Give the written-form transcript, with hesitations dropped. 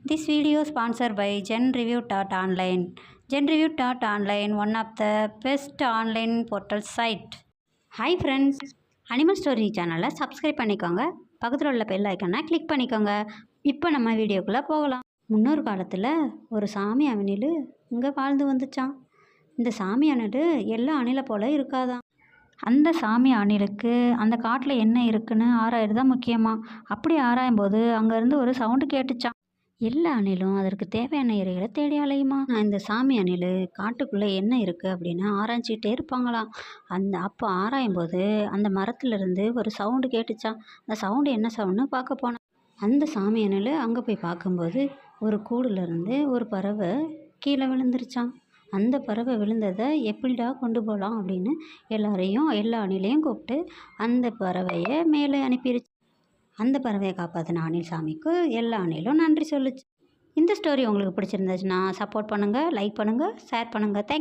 This video is sponsored by GenReview.online. GenReview.online, one of the best online portal site. Hi friends, animal story சேனலை subscribe பண்ணிக்கோங்க. பக்கத்தில் உள்ள bell ஐக்கனை click பண்ணிக்கோங்க. இப்போ நம்ம வீடியோக்குள்ளே போகலாம். முன்னொரு காலத்தில் ஒரு சாமி அணில் இங்கே வாழ்ந்து வந்துச்சான். இந்த சாமி அணில் எல்லா அணிலை போல் இருக்காதான். அந்த சாமி அணிலுக்கு அந்த காட்டில் என்ன இருக்குன்னு ஆராயிறது தான் முக்கியமாக. அப்படி ஆராயும்போது அங்கேருந்து ஒரு சவுண்டு கேட்டுச்சான். எல்லா அணிலும் அதற்கு தேவையான இறைகளை தேடி அலையுமா. இந்த சாமி அணில் காட்டுக்குள்ளே என்ன இருக்குது அப்படின்னு ஆராய்ச்சிக்கிட்டே இருப்பாங்களாம். அப்போ ஆராயும்போது அந்த மரத்துலேருந்து ஒரு சவுண்டு கேட்டுச்சான். அந்த சவுண்டு என்ன சவுண்டுன்னு பார்க்க போனான். அந்த சாமி அணில் அங்கே போய் பார்க்கும்போது ஒரு கூடுலேருந்து ஒரு பறவை கீழே விழுந்துருச்சான். அந்த பறவை விழுந்ததை எப்படிடா கொண்டு போகலாம் அப்படின்னு எல்லா அணிலையும் கூப்பிட்டு அந்த பறவையை மேலே அனுப்பிடுச்சு. அந்த பறவையை காப்பாற்றின அணில் சாமிக்கு எல்லா அணிலும் நன்றி சொல்லுச்சு. இந்த ஸ்டோரி உங்களுக்கு பிடிச்சிருந்துச்சுன்னா சப்போர்ட் பண்ணுங்கள், லைக் பண்ணுங்கள், ஷேர் பண்ணுங்கள். தேங்க்யூ.